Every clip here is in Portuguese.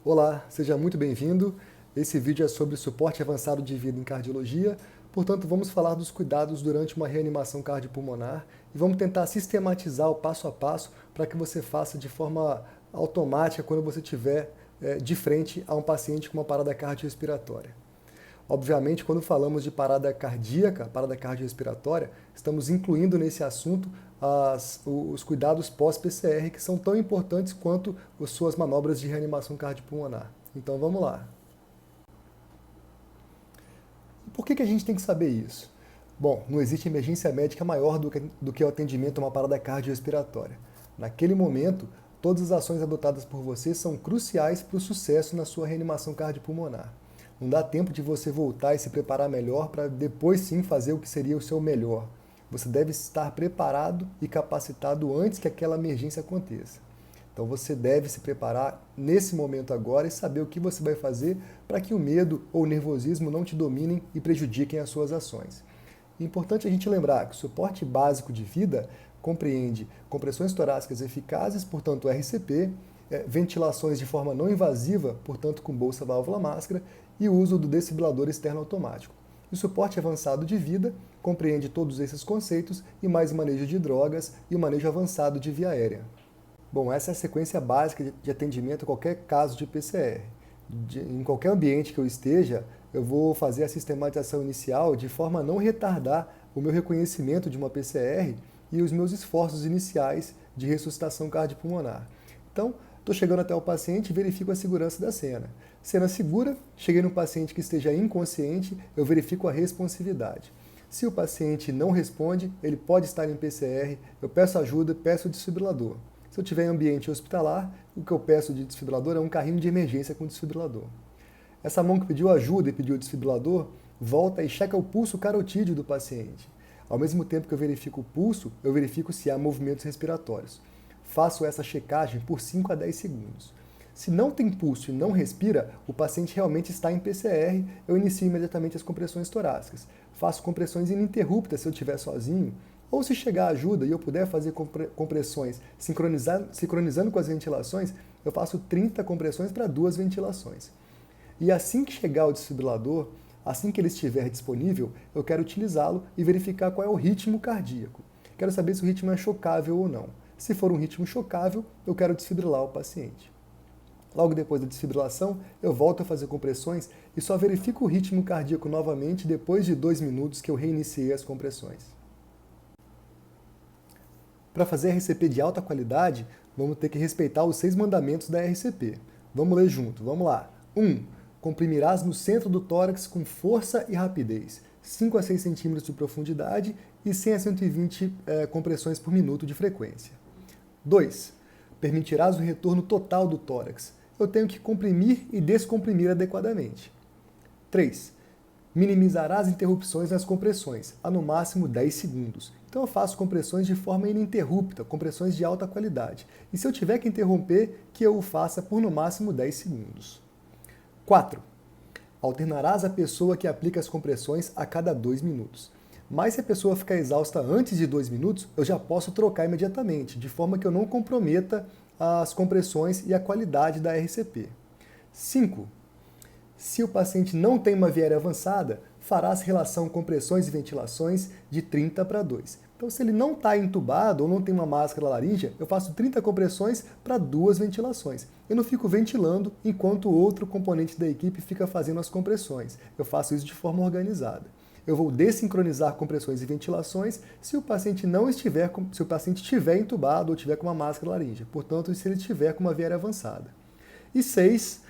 Olá, seja muito bem-vindo. Esse vídeo é sobre suporte avançado de vida em cardiologia, portanto vamos falar dos cuidados durante uma reanimação cardiopulmonar e vamos tentar sistematizar o passo a passo para que você faça de forma automática quando você estiver de frente a um paciente com uma parada cardiorrespiratória. Obviamente, quando falamos de parada cardíaca, parada cardiorrespiratória, estamos incluindo nesse assunto os cuidados pós-PCR, que são tão importantes quanto as suas manobras de reanimação cardiopulmonar. Então vamos lá. Por que a gente tem que saber isso? Bom, não existe emergência médica maior do que o atendimento a uma parada cardiorrespiratória. Naquele momento, todas as ações adotadas por você são cruciais para o sucesso na sua reanimação cardiopulmonar. Não dá tempo de você voltar e se preparar melhor para depois sim fazer o que seria o seu melhor. Você deve estar preparado e capacitado antes que aquela emergência aconteça. Então você deve se preparar nesse momento agora e saber o que você vai fazer para que o medo ou o nervosismo não te dominem e prejudiquem as suas ações. É importante a gente lembrar que o suporte básico de vida compreende compressões torácicas eficazes, portanto RCP, ventilações de forma não invasiva, portanto com bolsa, válvula, máscara, e o uso do desfibrilador externo automático. O suporte avançado de vida compreende todos esses conceitos e mais o manejo de drogas e o manejo avançado de via aérea. Bom, essa é a sequência básica de atendimento a qualquer caso de PCR. Em qualquer ambiente que eu esteja, eu vou fazer a sistematização inicial de forma a não retardar o meu reconhecimento de uma PCR e os meus esforços iniciais de ressuscitação cardiopulmonar. Então, estou chegando até o paciente e verifico a segurança da cena. Cena segura, cheguei no paciente que esteja inconsciente, eu verifico a responsividade. Se o paciente não responde, ele pode estar em PCR, eu peço ajuda, peço o desfibrilador. Se eu estiver em ambiente hospitalar, o que eu peço de desfibrilador é um carrinho de emergência com desfibrilador. Essa mão que pediu ajuda e pediu o desfibrilador, volta e checa o pulso carotídeo do paciente. Ao mesmo tempo que eu verifico o pulso, eu verifico se há movimentos respiratórios. Faço essa checagem por 5 a 10 segundos. Se não tem pulso e não respira, o paciente realmente está em PCR, eu inicio imediatamente as compressões torácicas. Faço compressões ininterruptas se eu estiver sozinho, ou se chegar ajuda e eu puder fazer compressões sincronizando com as ventilações, eu faço 30 compressões para 2 ventilações. E assim que chegar o desfibrilador, assim que ele estiver disponível, eu quero utilizá-lo e verificar qual é o ritmo cardíaco. Quero saber se o ritmo é chocável ou não. Se for um ritmo chocável, eu quero desfibrilar o paciente. Logo depois da desfibrilação, eu volto a fazer compressões e só verifico o ritmo cardíaco novamente depois de 2 minutos que eu reiniciei as compressões. Para fazer RCP de alta qualidade, vamos ter que respeitar os 6 mandamentos da RCP. Vamos ler junto, vamos lá. 1. Comprimirás no centro do tórax com força e rapidez, 5 a 6 centímetros de profundidade e 100 a 120 compressões por minuto de frequência. 2. Permitirás o retorno total do tórax. Eu tenho que comprimir e descomprimir adequadamente. 3. Minimizarás interrupções nas compressões, a no máximo 10 segundos. Então eu faço compressões de forma ininterrupta, compressões de alta qualidade. E se eu tiver que interromper, que eu o faça por no máximo 10 segundos. 4. Alternarás a pessoa que aplica as compressões a cada 2 minutos. Mas se a pessoa ficar exausta antes de 2 minutos, eu já posso trocar imediatamente, de forma que eu não comprometa as compressões e a qualidade da RCP. 5. Se o paciente não tem uma via aérea avançada, farás relação compressões e ventilações de 30 para 2. Então, se ele não está entubado ou não tem uma máscara laríngea, eu faço 30 compressões para 2 ventilações. Eu não fico ventilando enquanto o outro componente da equipe fica fazendo as compressões. Eu faço isso de forma organizada. Eu vou desincronizar compressões e ventilações se o paciente estiver entubado ou tiver com uma máscara laríngea. Portanto, se ele estiver com uma via aérea avançada. E 6.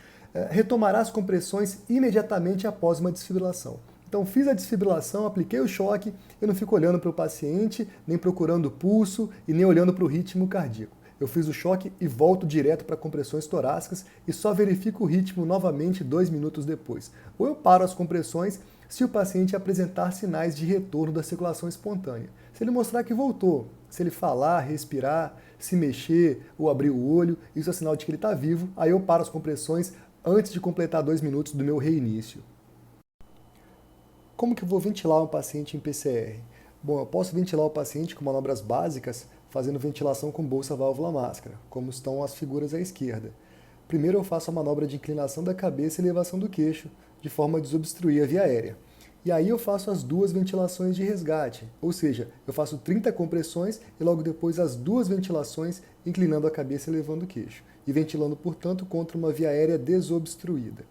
Retomará as compressões imediatamente após uma desfibrilação. Então, fiz a desfibrilação, apliquei o choque, eu não fico olhando para o paciente, nem procurando o pulso e nem olhando para o ritmo cardíaco. Eu fiz o choque e volto direto para compressões torácicas e só verifico o ritmo novamente 2 minutos depois. Ou eu paro as compressões se o paciente apresentar sinais de retorno da circulação espontânea. Se ele mostrar que voltou, se ele falar, respirar, se mexer ou abrir o olho, isso é sinal de que ele está vivo, aí eu paro as compressões antes de completar 2 minutos do meu reinício. Como que eu vou ventilar um paciente em PCR? Bom, eu posso ventilar o paciente com manobras básicas, fazendo ventilação com bolsa, válvula, máscara, como estão as figuras à esquerda. Primeiro eu faço a manobra de inclinação da cabeça e elevação do queixo, de forma a desobstruir a via aérea. E aí eu faço as 2 ventilações de resgate, ou seja, eu faço 30 compressões e logo depois as 2 ventilações, inclinando a cabeça e elevando o queixo, e ventilando, portanto, contra uma via aérea desobstruída.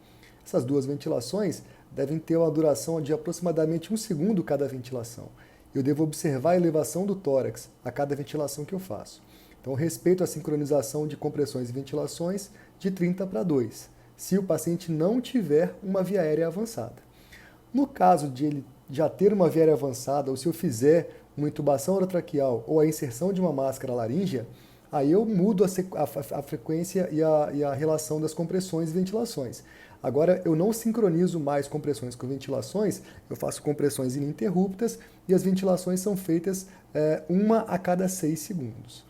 Essas 2 ventilações devem ter uma duração de aproximadamente 1 segundo cada ventilação. Eu devo observar a elevação do tórax a cada ventilação que eu faço. Então, eu respeito a sincronização de compressões e ventilações de 30 para 2, se o paciente não tiver uma via aérea avançada. No caso de ele já ter uma via aérea avançada, ou se eu fizer uma intubação orotraqueal ou a inserção de uma máscara laríngea, aí eu mudo a frequência e a relação das compressões e ventilações. Agora, eu não sincronizo mais compressões com ventilações, eu faço compressões ininterruptas e as ventilações são feitas uma a cada 6 segundos.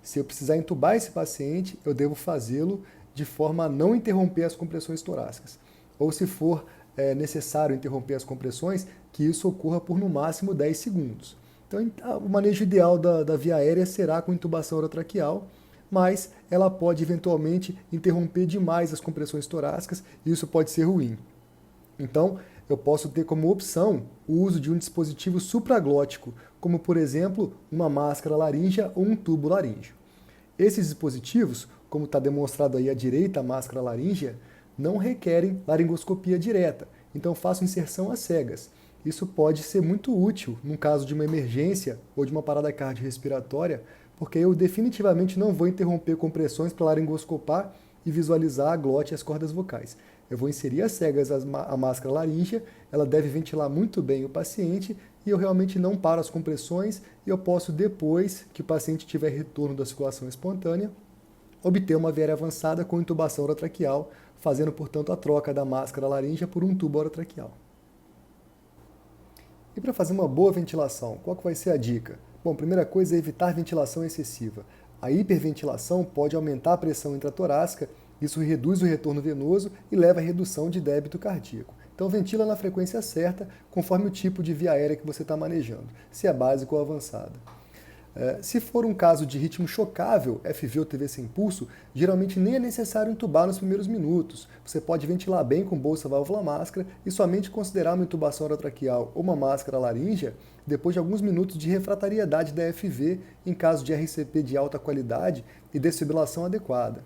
Se eu precisar entubar esse paciente, eu devo fazê-lo de forma a não interromper as compressões torácicas. Ou se for necessário interromper as compressões, que isso ocorra por no máximo 10 segundos. Então, o manejo ideal da via aérea será com intubação orotraqueal, mas ela pode eventualmente interromper demais as compressões torácicas e isso pode ser ruim. Então, eu posso ter como opção o uso de um dispositivo supraglótico, como por exemplo uma máscara laríngea ou um tubo laríngeo. Esses dispositivos, como está demonstrado aí à direita, a máscara laríngea, não requerem laringoscopia direta, então faço inserção às cegas. Isso pode ser muito útil no caso de uma emergência ou de uma parada cardiorrespiratória, porque eu definitivamente não vou interromper compressões para laringoscopar e visualizar a glote e as cordas vocais. Eu vou inserir às cegas a máscara laríngea, ela deve ventilar muito bem o paciente e eu realmente não paro as compressões e eu posso, depois que o paciente tiver retorno da circulação espontânea, obter uma via aérea avançada com intubação orotraqueal, fazendo, portanto, a troca da máscara laríngea por um tubo orotraqueal. E para fazer uma boa ventilação, qual que vai ser a dica? Bom, primeira coisa é evitar ventilação excessiva. A hiperventilação pode aumentar a pressão intratorácica, isso reduz o retorno venoso e leva à redução de débito cardíaco. Então ventila na frequência certa, conforme o tipo de via aérea que você está manejando, se é básico ou avançada. Se for um caso de ritmo chocável, FV ou TV sem pulso, geralmente nem é necessário entubar nos primeiros minutos. Você pode ventilar bem com bolsa válvula máscara e somente considerar uma intubação orotraqueal ou uma máscara laríngea depois de alguns minutos de refratariedade da FV em caso de RCP de alta qualidade e desfibrilação adequada.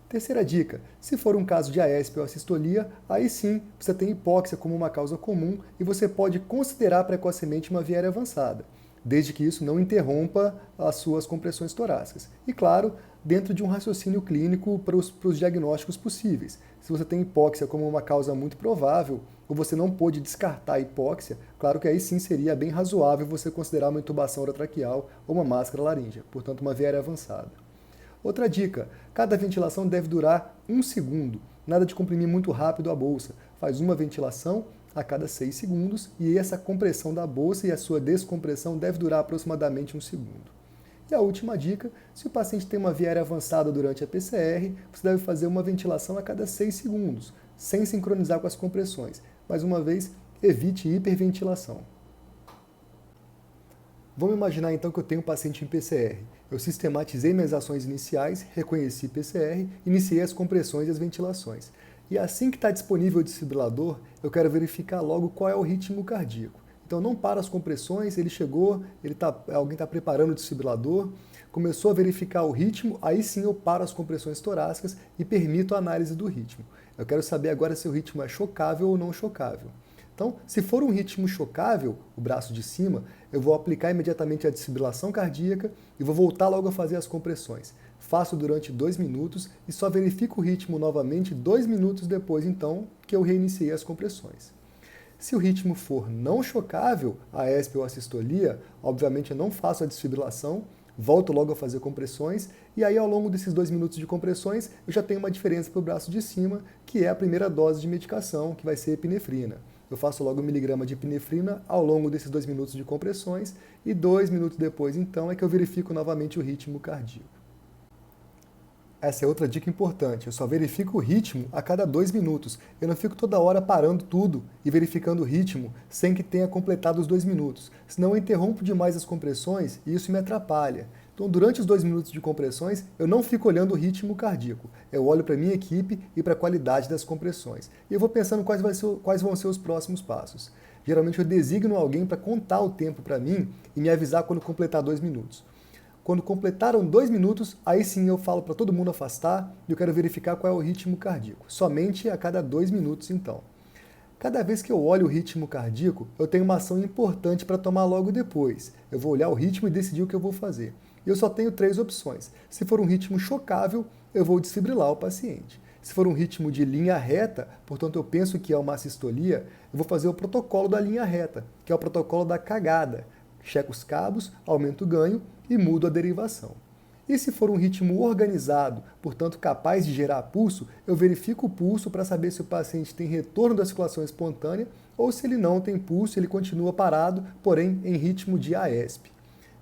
Terceira dica, se for um caso de AESP ou assistolia, aí sim você tem hipóxia como uma causa comum e você pode considerar precocemente uma via aérea avançada, desde que isso não interrompa as suas compressões torácicas. E claro, dentro de um raciocínio clínico para os diagnósticos possíveis. Se você tem hipóxia como uma causa muito provável, ou você não pôde descartar a hipóxia, claro que aí sim seria bem razoável você considerar uma intubação orotraqueal ou uma máscara laríngea, portanto uma via aérea avançada. Outra dica, cada ventilação deve durar 1 segundo, nada de comprimir muito rápido a bolsa, faz uma ventilação a cada 6 segundos e essa compressão da bolsa e a sua descompressão deve durar aproximadamente 1 segundo. E a última dica, se o paciente tem uma via aérea avançada durante a PCR, você deve fazer uma ventilação a cada 6 segundos, sem sincronizar com as compressões. Mais uma vez, evite hiperventilação. Vamos imaginar então que eu tenho um paciente em PCR. Eu sistematizei minhas ações iniciais, reconheci PCR, iniciei as compressões e as ventilações. E assim que está disponível o desfibrilador, eu quero verificar logo qual é o ritmo cardíaco. Então não para as compressões, ele chegou, alguém está preparando o desfibrilador, começou a verificar o ritmo, aí sim eu paro as compressões torácicas e permito a análise do ritmo. Eu quero saber agora se o ritmo é chocável ou não chocável. Então, se for um ritmo chocável, o braço de cima, eu vou aplicar imediatamente a desfibrilação cardíaca e vou voltar logo a fazer as compressões. Faço durante 2 minutos e só verifico o ritmo novamente 2 minutos depois, então, que eu reiniciei as compressões. Se o ritmo for não chocável, a ESP ou a sistolia, obviamente eu não faço a desfibrilação, volto logo a fazer compressões e aí ao longo desses 2 minutos de compressões eu já tenho uma diferença para o braço de cima, que é a primeira dose de medicação, que vai ser epinefrina. Eu faço logo 1 miligrama de epinefrina ao longo desses 2 minutos de compressões e 2 minutos depois, então, é que eu verifico novamente o ritmo cardíaco. Essa é outra dica importante, eu só verifico o ritmo a cada 2 minutos. Eu não fico toda hora parando tudo e verificando o ritmo sem que tenha completado os 2 minutos. Senão eu interrompo demais as compressões e isso me atrapalha. Então, durante os 2 minutos de compressões, eu não fico olhando o ritmo cardíaco. Eu olho para a minha equipe e para a qualidade das compressões. E eu vou pensando quais vão ser os próximos passos. Geralmente eu designo alguém para contar o tempo para mim e me avisar quando completar 2 minutos. Quando completaram 2 minutos, aí sim eu falo para todo mundo afastar e eu quero verificar qual é o ritmo cardíaco. Somente a cada 2 minutos, então. Cada vez que eu olho o ritmo cardíaco, eu tenho uma ação importante para tomar logo depois. Eu vou olhar o ritmo e decidir o que eu vou fazer. E eu só tenho 3 opções. Se for um ritmo chocável, eu vou desfibrilar o paciente. Se for um ritmo de linha reta, portanto eu penso que é uma sistolia, eu vou fazer o protocolo da linha reta, que é o protocolo da cagada. Checo os cabos, aumento o ganho e mudo a derivação. E se for um ritmo organizado, portanto capaz de gerar pulso, eu verifico o pulso para saber se o paciente tem retorno da circulação espontânea ou se ele não tem pulso, ele continua parado, porém em ritmo de AESP.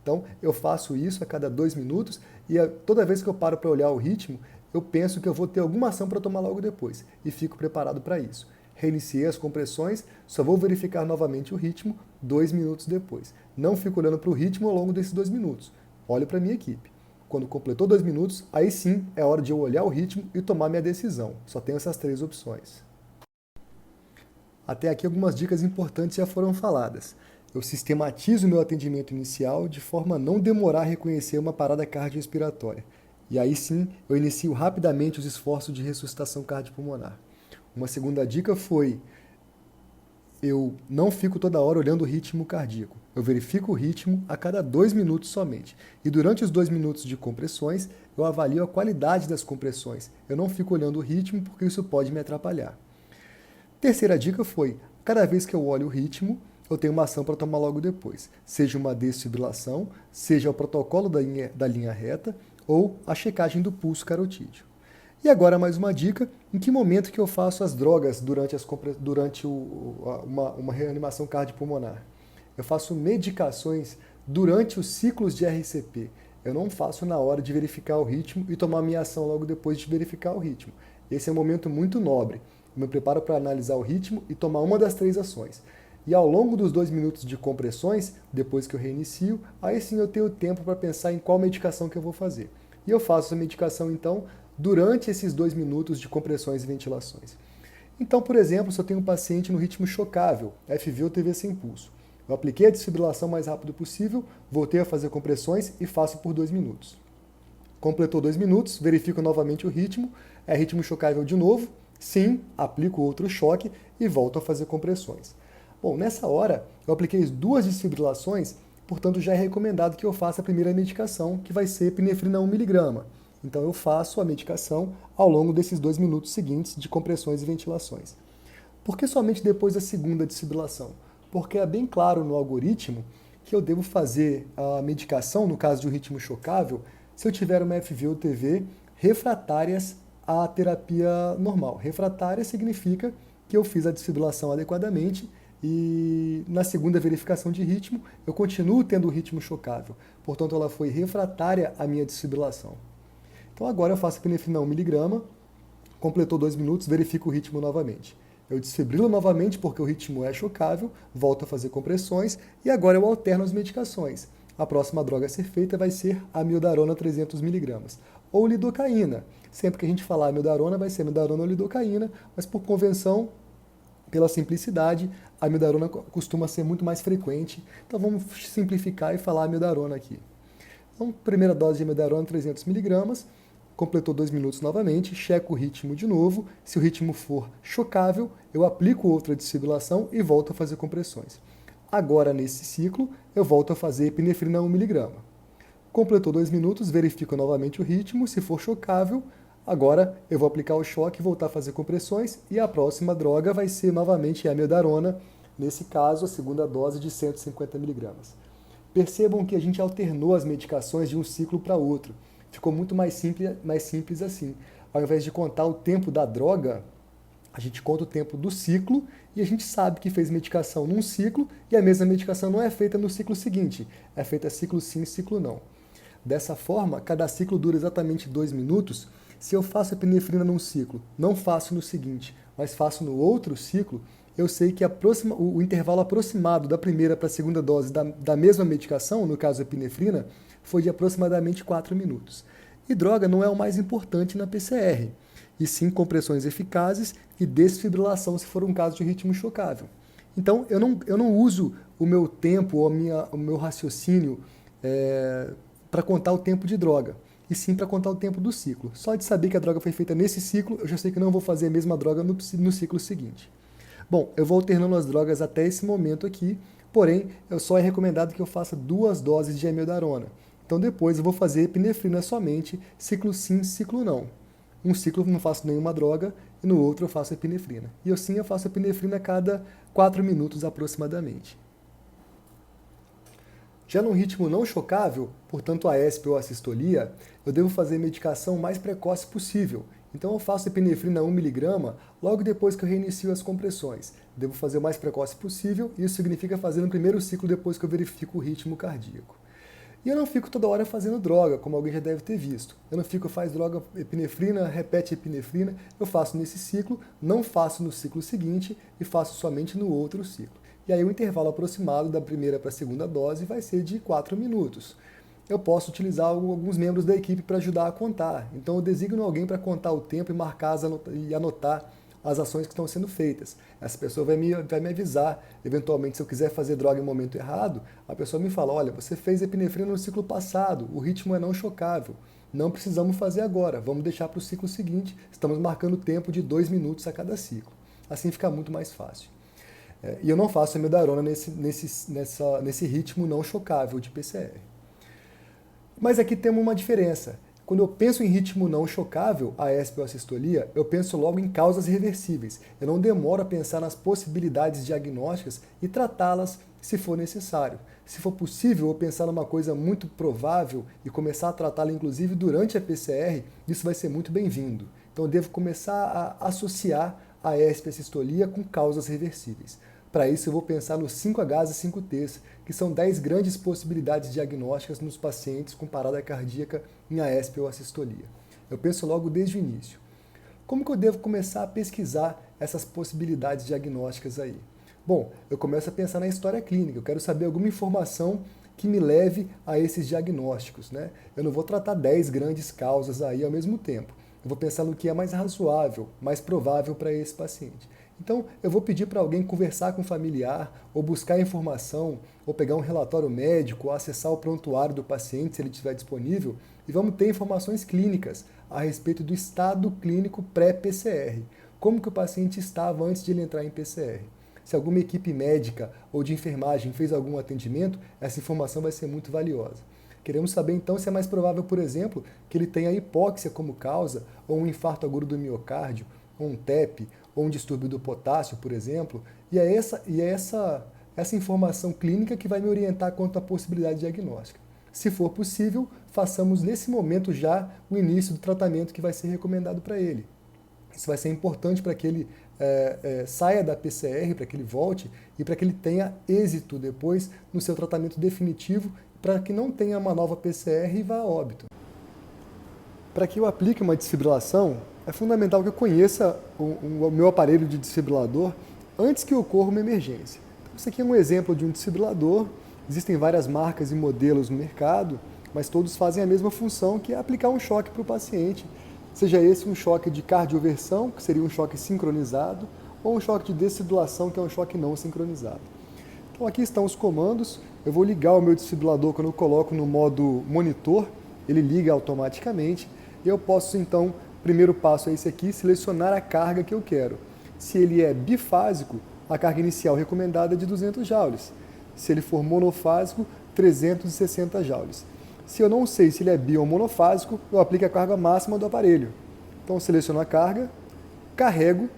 Então eu faço isso a cada 2 minutos e toda vez que eu paro para olhar o ritmo, eu penso que eu vou ter alguma ação para tomar logo depois e fico preparado para isso. Reiniciei as compressões, só vou verificar novamente o ritmo 2 minutos depois. Não fico olhando para o ritmo ao longo desses 2 minutos. Olho para a minha equipe. Quando completou 2 minutos, aí sim é hora de eu olhar o ritmo e tomar minha decisão. Só tenho essas 3 opções. Até aqui algumas dicas importantes já foram faladas. Eu sistematizo o meu atendimento inicial de forma a não demorar a reconhecer uma parada cardiorrespiratória. E aí sim, eu inicio rapidamente os esforços de ressuscitação cardiopulmonar. Uma segunda dica foi: eu não fico toda hora olhando o ritmo cardíaco. Eu verifico o ritmo a cada 2 minutos somente. E durante os 2 minutos de compressões, eu avalio a qualidade das compressões. Eu não fico olhando o ritmo porque isso pode me atrapalhar. Terceira dica foi: cada vez que eu olho o ritmo, eu tenho uma ação para tomar logo depois. Seja uma desfibrilação, seja o protocolo da linha reta ou a checagem do pulso carotídeo. E agora mais uma dica: em que momento que eu faço as drogas durante uma reanimação cardiopulmonar? Eu faço medicações durante os ciclos de RCP. Eu não faço na hora de verificar o ritmo e tomar minha ação logo depois de verificar o ritmo. Esse é um momento muito nobre. Eu me preparo para analisar o ritmo e tomar uma das 3 ações. E ao longo dos 2 minutos de compressões, depois que eu reinicio, aí sim eu tenho tempo para pensar em qual medicação que eu vou fazer. E eu faço a medicação, então, durante esses 2 minutos de compressões e ventilações. Então, por exemplo, se eu tenho um paciente no ritmo chocável, FV ou TV sem pulso, eu apliquei a desfibrilação o mais rápido possível, voltei a fazer compressões e faço por 2 minutos. Completou 2 minutos, verifico novamente o ritmo, é ritmo chocável de novo, sim, aplico outro choque e volto a fazer compressões. Bom, nessa hora, eu apliquei 2 desfibrilações, portanto já é recomendado que eu faça a primeira medicação, que vai ser epinefrina 1 mg. Então eu faço a medicação ao longo desses 2 minutos seguintes de compressões e ventilações. Por que somente depois da segunda desfibrilação? Porque é bem claro no algoritmo que eu devo fazer a medicação, no caso de um ritmo chocável, se eu tiver uma FV ou TV refratárias à terapia normal. Refratária significa que eu fiz a desfibrilação adequadamente e na segunda verificação de ritmo eu continuo tendo o ritmo chocável. Portanto, ela foi refratária à minha desfibrilação. Então agora eu faço epinefrina 1 mg, completou 2 minutos, verifico o ritmo novamente. Eu desfibrilo novamente porque o ritmo é chocável, volto a fazer compressões e agora eu alterno as medicações. A próxima droga a ser feita vai ser a amiodarona 300 mg ou lidocaína. Sempre que a gente falar amiodarona, vai ser amiodarona ou lidocaína, mas por convenção, pela simplicidade, a amiodarona costuma ser muito mais frequente. Então vamos simplificar e falar amiodarona aqui. Então, primeira dose de amiodarona 300 mg, completou 2 minutos novamente, checo o ritmo de novo. Se o ritmo for chocável, eu aplico outra desfibrilação e volto a fazer compressões. Agora, nesse ciclo, eu volto a fazer epinefrina 1 mg. Completou 2 minutos, verifico novamente o ritmo. Se for chocável, agora eu vou aplicar o choque e voltar a fazer compressões. E a próxima droga vai ser novamente a amiodarona, nesse caso, a segunda dose de 150 mg. Percebam que a gente alternou as medicações de um ciclo para outro. Ficou muito mais simples assim. Ao invés de contar o tempo da droga, a gente conta o tempo do ciclo e a gente sabe que fez medicação num ciclo e a mesma medicação não é feita no ciclo seguinte. É feita ciclo sim, ciclo não. Dessa forma, cada ciclo dura exatamente 2 minutos. Se eu faço epinefrina num ciclo, não faço no seguinte, mas faço no outro ciclo, eu sei que o intervalo aproximado da primeira para a segunda dose da mesma medicação, no caso a epinefrina, foi de aproximadamente 4 minutos. E droga não é o mais importante na PCR, e sim compressões eficazes e desfibrilação se for um caso de ritmo chocável. Então, eu não uso o meu tempo ou o meu raciocínio para contar o tempo de droga, e sim para contar o tempo do ciclo. Só de saber que a droga foi feita nesse ciclo, eu já sei que não vou fazer a mesma droga no ciclo seguinte. Bom, eu vou alternando as drogas até esse momento aqui, porém, só é recomendado que eu faça 2 doses de amiodarona. Então depois eu vou fazer epinefrina somente, ciclo sim, ciclo não. Um ciclo eu não faço nenhuma droga e no outro eu faço epinefrina. E eu faço epinefrina a cada 4 minutos aproximadamente. Já num ritmo não chocável, portanto a AESP ou a sistolia, eu devo fazer a medicação o mais precoce possível. Então eu faço epinefrina 1mg logo depois que eu reinicio as compressões. Devo fazer o mais precoce possível e isso significa fazer no primeiro ciclo depois que eu verifico o ritmo cardíaco. E eu não fico toda hora fazendo droga, como alguém já deve ter visto. Eu não fico, faz droga, epinefrina, repete epinefrina. Eu faço nesse ciclo, não faço no ciclo seguinte e faço somente no outro ciclo. E aí o intervalo aproximado da primeira para a segunda dose vai ser de 4 minutos. Eu posso utilizar alguns membros da equipe para ajudar a contar. Então eu designo alguém para contar o tempo e marcar e anotar as ações que estão sendo feitas. Essa pessoa vai me avisar, eventualmente, se eu quiser fazer droga em momento errado, a pessoa me fala, olha, você fez epinefrina no ciclo passado, o ritmo é não chocável, não precisamos fazer agora, vamos deixar para o ciclo seguinte, estamos marcando tempo de 2 minutos a cada ciclo. Assim fica muito mais fácil. E eu não faço amiodarona nesse ritmo não chocável de PCR. Mas aqui temos uma diferença. Quando eu penso em ritmo não chocável, a AESP ou a sistolia, eu penso logo em causas reversíveis. Eu não demoro a pensar nas possibilidades diagnósticas e tratá-las se for necessário. Se for possível eu pensar numa coisa muito provável e começar a tratá-la inclusive durante a PCR, isso vai ser muito bem-vindo. Então eu devo começar a associar a AESP e a sistolia com causas reversíveis. Para isso eu vou pensar nos 5Hs e 5Ts, que são 10 grandes possibilidades diagnósticas nos pacientes com parada cardíaca em AESP ou assistolia. Eu penso logo desde o início. Como que eu devo começar a pesquisar essas possibilidades diagnósticas aí? Bom, eu começo a pensar na história clínica, eu quero saber alguma informação que me leve a esses diagnósticos, né? Eu não vou tratar 10 grandes causas aí ao mesmo tempo. Eu vou pensar no que é mais razoável, mais provável para esse paciente. Então, eu vou pedir para alguém conversar com o familiar, ou buscar informação, ou pegar um relatório médico, ou acessar o prontuário do paciente, se ele estiver disponível, e vamos ter informações clínicas a respeito do estado clínico pré-PCR. Como que o paciente estava antes de ele entrar em PCR. Se alguma equipe médica ou de enfermagem fez algum atendimento, essa informação vai ser muito valiosa. Queremos saber então se é mais provável, por exemplo, que ele tenha hipóxia como causa, ou um infarto agudo do miocárdio, ou um TEP, ou um distúrbio do potássio, por exemplo, e é essa informação clínica que vai me orientar quanto à possibilidade diagnóstica. Se for possível, façamos nesse momento já o início do tratamento que vai ser recomendado para ele. Isso vai ser importante para que ele saia da PCR, para que ele volte e para que ele tenha êxito depois no seu tratamento definitivo, para que não tenha uma nova PCR e vá a óbito. Para que eu aplique uma desfibrilação, é fundamental que eu conheça o meu aparelho de desfibrilador antes que ocorra uma emergência. Então, isso aqui é um exemplo de um desfibrilador. Existem várias marcas e modelos no mercado, mas todos fazem a mesma função, que é aplicar um choque para o paciente. Seja esse um choque de cardioversão, que seria um choque sincronizado, ou um choque de desfibrilação, que é um choque não sincronizado. Então aqui estão os comandos. Eu vou ligar o meu desfibrilador quando eu coloco no modo monitor, ele liga automaticamente. E eu posso então, primeiro passo é esse aqui, selecionar a carga que eu quero. Se ele é bifásico, a carga inicial recomendada é de 200 joules. Se ele for monofásico, 360 joules. Se eu não sei se ele é bi ou monofásico, eu aplico a carga máxima do aparelho. Então eu seleciono a carga, carrego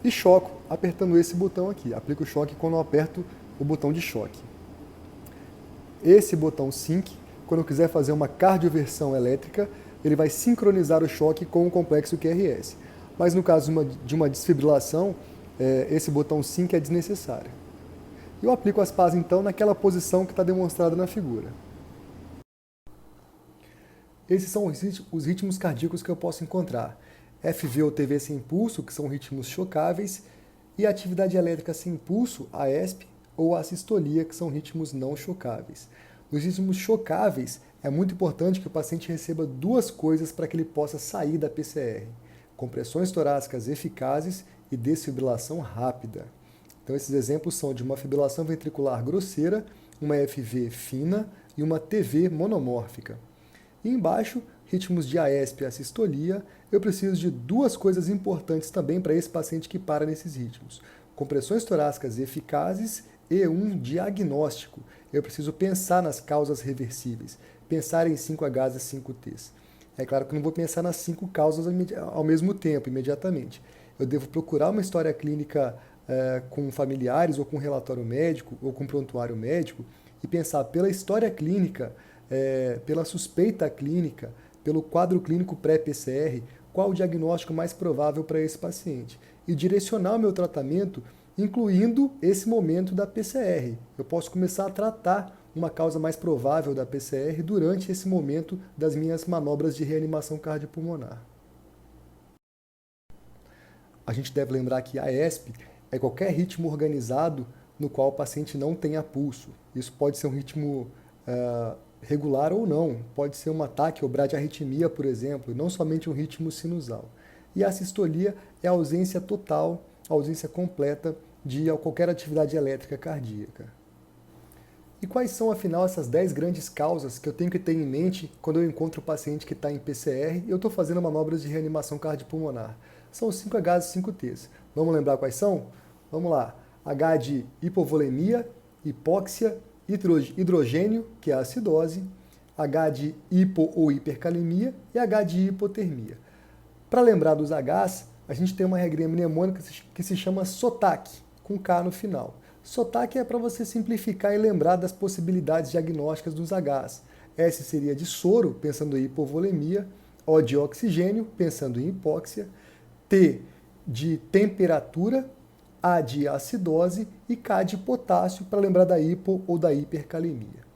e choco, apertando esse botão aqui. Aplico o choque quando eu aperto o botão de choque. Esse botão Sync, quando eu quiser fazer uma cardioversão elétrica, ele vai sincronizar o choque com o complexo QRS. Mas no caso de uma desfibrilação, esse botão Sync é desnecessário. Eu aplico as pás então naquela posição que está demonstrada na figura. Esses são os ritmos cardíacos que eu posso encontrar. FV ou TV sem pulso, que são ritmos chocáveis, e atividade elétrica sem pulso, AESP, ou assistolia, que são ritmos não chocáveis. Nos ritmos chocáveis, é muito importante que o paciente receba duas coisas para que ele possa sair da PCR: compressões torácicas eficazes e desfibrilação rápida. Então, esses exemplos são de uma fibrilação ventricular grosseira, uma FV fina e uma TV monomórfica. E embaixo, ritmos de AESP e assistolia, eu preciso de duas coisas importantes também para esse paciente que para nesses ritmos: compressões torácicas eficazes e um diagnóstico. Eu preciso pensar nas causas reversíveis, pensar em 5Hs e 5Ts. É claro que eu não vou pensar nas 5 causas ao mesmo tempo, imediatamente. Eu devo procurar uma história clínica com familiares, ou com relatório médico, ou com prontuário médico, e pensar pela história clínica, pela suspeita clínica, pelo quadro clínico pré-PCR, qual o diagnóstico mais provável para esse paciente. E direcionar o meu tratamento, incluindo esse momento da PCR. Eu posso começar a tratar uma causa mais provável da PCR durante esse momento das minhas manobras de reanimação cardiopulmonar. A gente deve lembrar que a ESP é qualquer ritmo organizado no qual o paciente não tenha pulso. Isso pode ser um ritmo regular ou não, pode ser um ataque ou bradiarritmia, por exemplo, e não somente um ritmo sinusal. E a sistolia é a ausência total, a ausência completa de qualquer atividade elétrica cardíaca. E quais são, afinal, essas 10 grandes causas que eu tenho que ter em mente quando eu encontro o paciente que está em PCR e eu estou fazendo manobras de reanimação cardiopulmonar? São os 5Hs e 5Ts. Vamos lembrar quais são? Vamos lá. H de hipovolemia, hipóxia, hidrogênio, que é a acidose, H de hipo ou hipercalemia e H de hipotermia. Para lembrar dos Hs, a gente tem uma regrinha mnemônica que se chama SOTAC, com K no final. SOTAC é para você simplificar e lembrar das possibilidades diagnósticas dos Hs. S seria de soro, pensando em hipovolemia, O de oxigênio, pensando em hipóxia, T de temperatura, A de acidose e K de potássio, para lembrar da hipo ou da hipercalemia.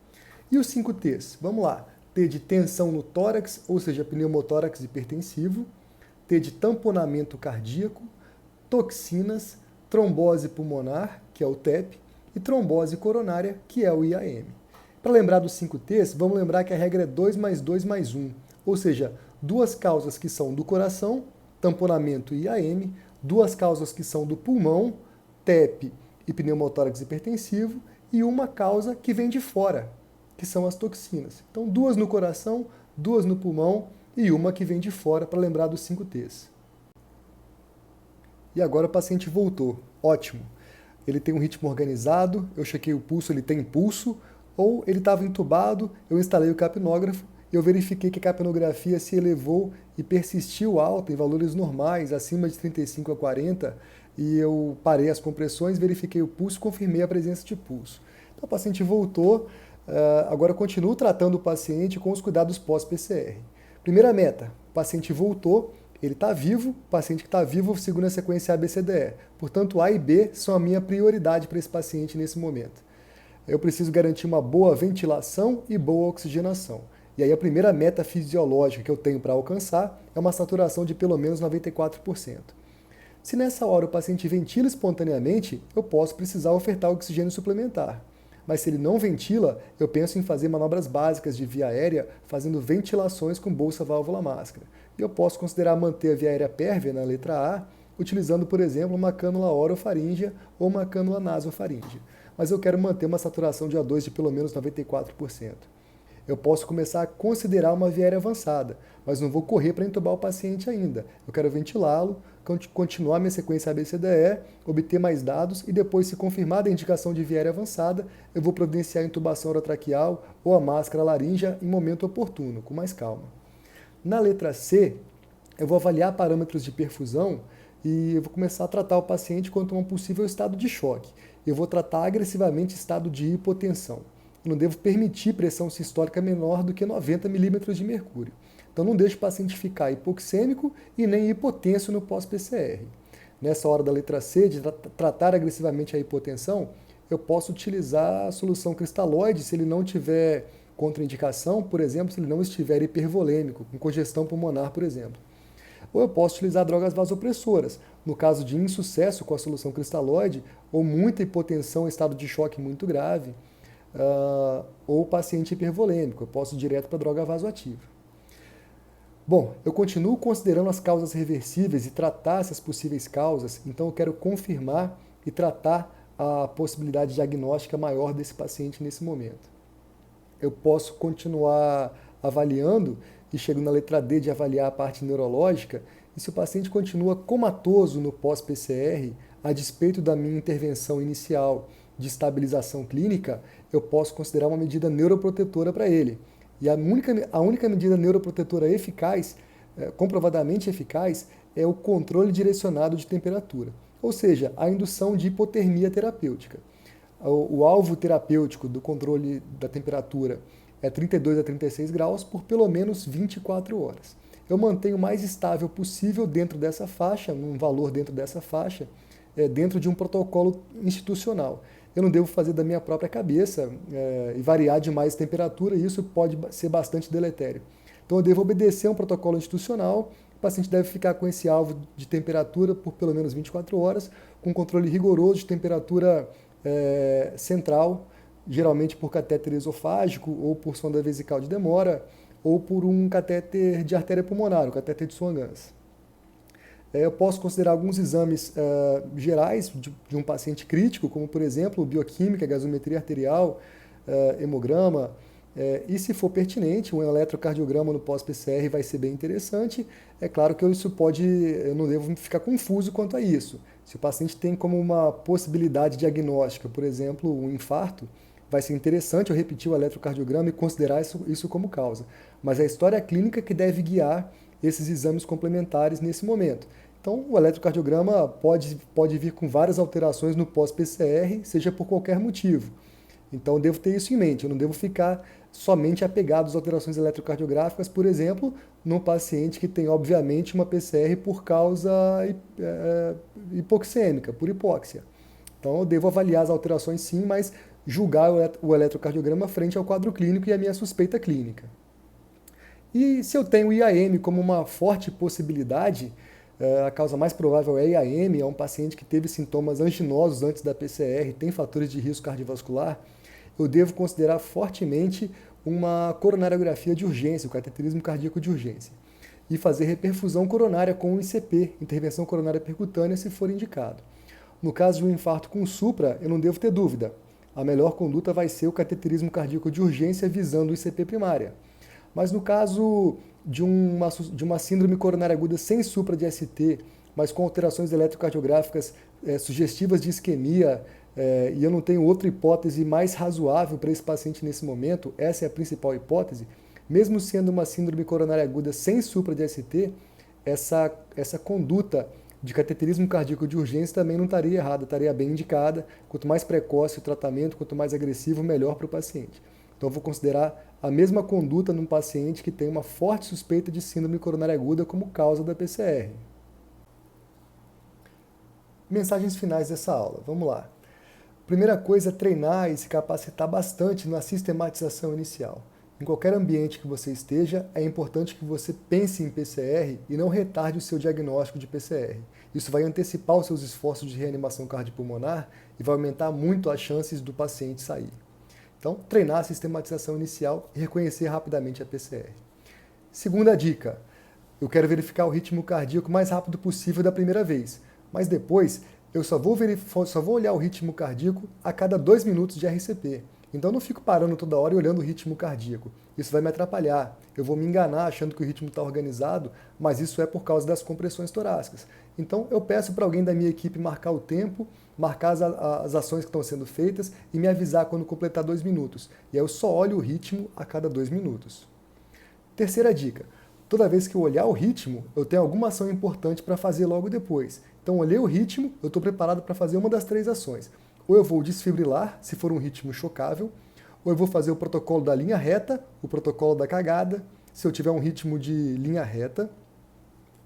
E os 5Ts? Vamos lá. T de tensão no tórax, ou seja, pneumotórax hipertensivo, T de tamponamento cardíaco, toxinas, trombose pulmonar, que é o TEP, e trombose coronária, que é o IAM. Para lembrar dos 5Ts, vamos lembrar que a regra é 2 mais 2 mais 1, ou seja, duas causas que são do coração, tamponamento e IAM, duas causas que são do pulmão, TEP e pneumotórax hipertensivo, e uma causa que vem de fora, que são as toxinas. Então, duas no coração, duas no pulmão e uma que vem de fora, para lembrar dos 5Ts. E agora o paciente voltou. Ótimo. Ele tem um ritmo organizado, eu chequei o pulso, ele tem pulso, ou ele estava entubado, eu instalei o capnógrafo, eu verifiquei que a capnografia se elevou e persistiu alta em valores normais, acima de 35 a 40, e eu parei as compressões, verifiquei o pulso e confirmei a presença de pulso. Então o paciente voltou, agora eu continuo tratando o paciente com os cuidados pós-PCR. Primeira meta, o paciente voltou, ele está vivo, o paciente que está vivo segura a sequência ABCDE. Portanto, A e B são a minha prioridade para esse paciente nesse momento. Eu preciso garantir uma boa ventilação e boa oxigenação. E aí a primeira meta fisiológica que eu tenho para alcançar é uma saturação de pelo menos 94%. Se nessa hora o paciente ventila espontaneamente, eu posso precisar ofertar oxigênio suplementar. Mas se ele não ventila, eu penso em fazer manobras básicas de via aérea, fazendo ventilações com bolsa, válvula, máscara. E eu posso considerar manter a via aérea pérvia na letra A, utilizando, por exemplo, uma cânula orofaríngea ou uma cânula nasofaríngea. Mas eu quero manter uma saturação de O2 de pelo menos 94%. Eu posso começar a considerar uma via aérea avançada, mas não vou correr para entubar o paciente ainda. Eu quero ventilá-lo, continuar minha sequência ABCDE, obter mais dados e depois, se confirmada a indicação de via aérea avançada, eu vou providenciar a intubação orotraqueal ou a máscara laríngea em momento oportuno, com mais calma. Na letra C, eu vou avaliar parâmetros de perfusão e eu vou começar a tratar o paciente quanto a um possível estado de choque. Eu vou tratar agressivamente estado de hipotensão. Eu não devo permitir pressão sistólica menor do que 90 milímetros de mercúrio. Então não deixe o paciente ficar hipoxêmico e nem hipotenso no pós-PCR. Nessa hora da letra C, de tratar agressivamente a hipotensão, eu posso utilizar a solução cristalóide se ele não tiver contraindicação, por exemplo, se ele não estiver hipervolêmico, com congestão pulmonar, por exemplo. Ou eu posso utilizar drogas vasopressoras, no caso de insucesso com a solução cristalóide, ou muita hipotensão em estado de choque muito grave. ou paciente hipervolêmico, eu posso ir direto para droga vasoativa. Bom, eu continuo considerando as causas reversíveis e tratar essas possíveis causas, então eu quero confirmar e tratar a possibilidade diagnóstica maior desse paciente nesse momento. Eu posso continuar avaliando e chego na letra D de avaliar a parte neurológica, e se o paciente continua comatoso no pós-PCR, a despeito da minha intervenção inicial de estabilização clínica, eu posso considerar uma medida neuroprotetora para ele. E a única medida neuroprotetora eficaz, comprovadamente eficaz, é o controle direcionado de temperatura, ou seja, a indução de hipotermia terapêutica. O alvo terapêutico do controle da temperatura é 32 a 36 graus por pelo menos 24 horas. Eu mantenho o mais estável possível dentro dessa faixa, num valor dentro dessa faixa, dentro de um protocolo institucional. Eu não devo fazer da minha própria cabeça e variar demais a temperatura, e isso pode ser bastante deletério. Então eu devo obedecer a um protocolo institucional, o paciente deve ficar com esse alvo de temperatura por pelo menos 24 horas, com controle rigoroso de temperatura central, geralmente por catéter esofágico, ou por sonda vesical de demora, ou por um catéter de artéria pulmonar, o catéter de Swan-Ganz. Eu posso considerar alguns exames gerais de um paciente crítico, como, por exemplo, bioquímica, gasometria arterial, hemograma, e, se for pertinente, um eletrocardiograma no pós-PCR vai ser bem interessante. É claro que eu não devo ficar confuso quanto a isso. Se o paciente tem como uma possibilidade diagnóstica, por exemplo, um infarto, vai ser interessante eu repetir o eletrocardiograma e considerar isso como causa. Mas é a história clínica que deve guiar esses exames complementares nesse momento. Então, o eletrocardiograma pode vir com várias alterações no pós-PCR, seja por qualquer motivo. Então, eu devo ter isso em mente, eu não devo ficar somente apegado às alterações eletrocardiográficas, por exemplo, num paciente que tem, obviamente, uma PCR por causa hipoxêmica, por hipóxia. Então, eu devo avaliar as alterações sim, mas julgar o eletrocardiograma frente ao quadro clínico e a minha suspeita clínica. E se eu tenho o IAM como uma forte possibilidade, a causa mais provável é IAM, é um paciente que teve sintomas anginosos antes da PCR, tem fatores de risco cardiovascular, eu devo considerar fortemente uma coronariografia de urgência, o cateterismo cardíaco de urgência, e fazer reperfusão coronária com o ICP, intervenção coronária percutânea, se for indicado. No caso de um infarto com supra, eu não devo ter dúvida. A melhor conduta vai ser o cateterismo cardíaco de urgência visando o ICP primária. Mas no caso de uma síndrome coronária aguda sem supra de ST, mas com alterações eletrocardiográficas sugestivas de isquemia, e eu não tenho outra hipótese mais razoável para esse paciente nesse momento, essa é a principal hipótese, mesmo sendo uma síndrome coronária aguda sem supra de ST, essa conduta de cateterismo cardíaco de urgência também não estaria errada, estaria bem indicada. Quanto mais precoce o tratamento, quanto mais agressivo, melhor para o paciente. Então eu vou considerar a mesma conduta num paciente que tem uma forte suspeita de síndrome coronária aguda como causa da PCR. Mensagens finais dessa aula, vamos lá. Primeira coisa é treinar e se capacitar bastante na sistematização inicial. Em qualquer ambiente que você esteja, é importante que você pense em PCR e não retarde o seu diagnóstico de PCR. Isso vai antecipar os seus esforços de reanimação cardiopulmonar e vai aumentar muito as chances do paciente sair. Então, treinar a sistematização inicial e reconhecer rapidamente a PCR. Segunda dica, eu quero verificar o ritmo cardíaco o mais rápido possível da primeira vez, mas depois eu só vou olhar o ritmo cardíaco a cada 2 minutos de RCP. Então eu não fico parando toda hora e olhando o ritmo cardíaco. Isso vai me atrapalhar. Eu vou me enganar achando que o ritmo está organizado, mas isso é por causa das compressões torácicas. Então eu peço para alguém da minha equipe marcar o tempo, marcar as ações que estão sendo feitas e me avisar quando completar 2 minutos. E aí eu só olho o ritmo a cada 2 minutos. Terceira dica. Toda vez que eu olhar o ritmo, eu tenho alguma ação importante para fazer logo depois. Então, olhei o ritmo, eu estou preparado para fazer uma das 3 ações. Ou eu vou desfibrilar, se for um ritmo chocável, ou eu vou fazer o protocolo da linha reta, o protocolo da cagada, se eu tiver um ritmo de linha reta,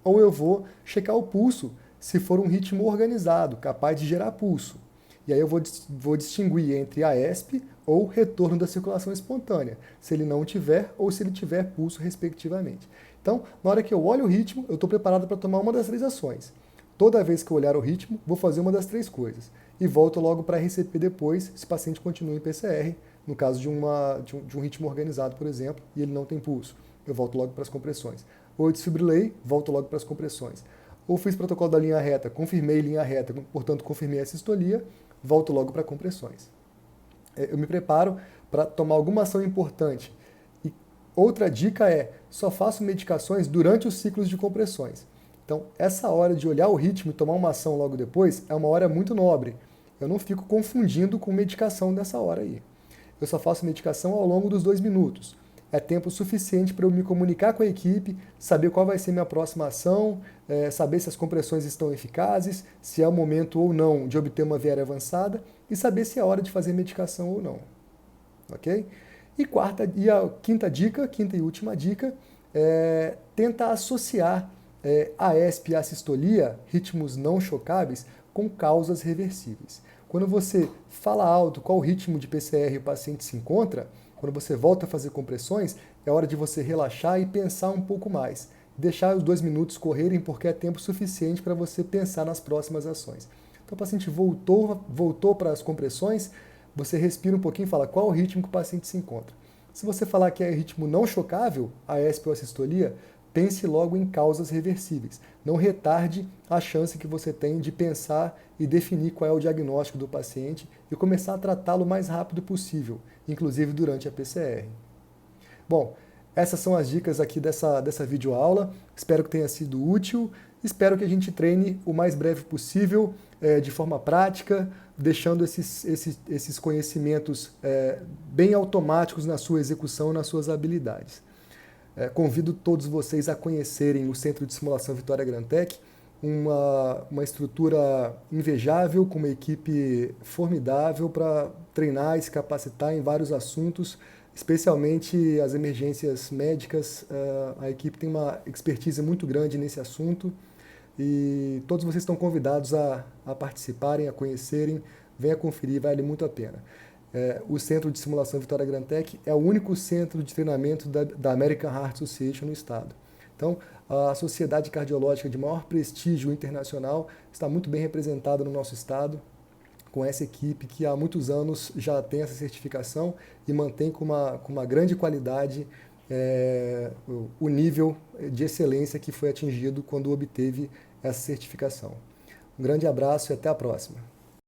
ou eu vou checar o pulso, se for um ritmo organizado, capaz de gerar pulso. E aí eu vou distinguir entre AESP ou retorno da circulação espontânea, se ele não tiver ou se ele tiver pulso, respectivamente. Então, na hora que eu olho o ritmo, eu estou preparado para tomar uma das 3 ações. Toda vez que eu olhar o ritmo, vou fazer uma das 3 coisas. E volto logo para RCP depois, se o paciente continua em PCR, no caso de um ritmo organizado, por exemplo, e ele não tem pulso. Eu volto logo para as compressões. Ou eu desfibrilei, volto logo para as compressões. Ou fiz protocolo da linha reta, confirmei linha reta, portanto confirmei a sistolia, volto logo para compressões. Eu me preparo para tomar alguma ação importante. E outra dica é, só faço medicações durante os ciclos de compressões. Então, essa hora de olhar o ritmo e tomar uma ação logo depois é uma hora muito nobre. Eu não fico confundindo com medicação nessa hora aí. Eu só faço medicação ao longo dos 2 minutos. É tempo suficiente para eu me comunicar com a equipe, saber qual vai ser minha próxima ação, saber se as compressões estão eficazes, se é o momento ou não de obter uma VR avançada e saber se é hora de fazer medicação ou não. Ok? E a quinta e última dica, tenta associar a ESP e a sistolia, ritmos não chocáveis, com causas reversíveis. Quando você fala alto qual ritmo de PCR o paciente se encontra, quando você volta a fazer compressões, é hora de você relaxar e pensar um pouco mais. Deixar os 2 minutos correrem porque é tempo suficiente para você pensar nas próximas ações. Então o paciente voltou para as compressões, você respira um pouquinho e fala qual o ritmo que o paciente se encontra. Se você falar que é ritmo não chocável, a ESP ou a sistolia, pense logo em causas reversíveis. Não retarde a chance que você tem de pensar e definir qual é o diagnóstico do paciente e começar a tratá-lo o mais rápido possível, inclusive durante a PCR. Bom, essas são as dicas aqui dessa videoaula. Espero que tenha sido útil. Espero que a gente treine o mais breve possível, de forma prática, deixando esses conhecimentos bem automáticos na sua execução e nas suas habilidades. Convido todos vocês a conhecerem o Centro de Simulação Vitória Grantec, uma estrutura invejável, com uma equipe formidável para treinar e se capacitar em vários assuntos, especialmente as emergências médicas. A equipe tem uma expertise muito grande nesse assunto e todos vocês estão convidados a participarem, a conhecerem, venha conferir, vale muito a pena. O Centro de Simulação Vitória Grantec é o único centro de treinamento da American Heart Association no estado. Então, a sociedade cardiológica de maior prestígio internacional está muito bem representada no nosso estado, com essa equipe que há muitos anos já tem essa certificação e mantém com uma grande qualidade o nível de excelência que foi atingido quando obteve essa certificação. Um grande abraço e até a próxima.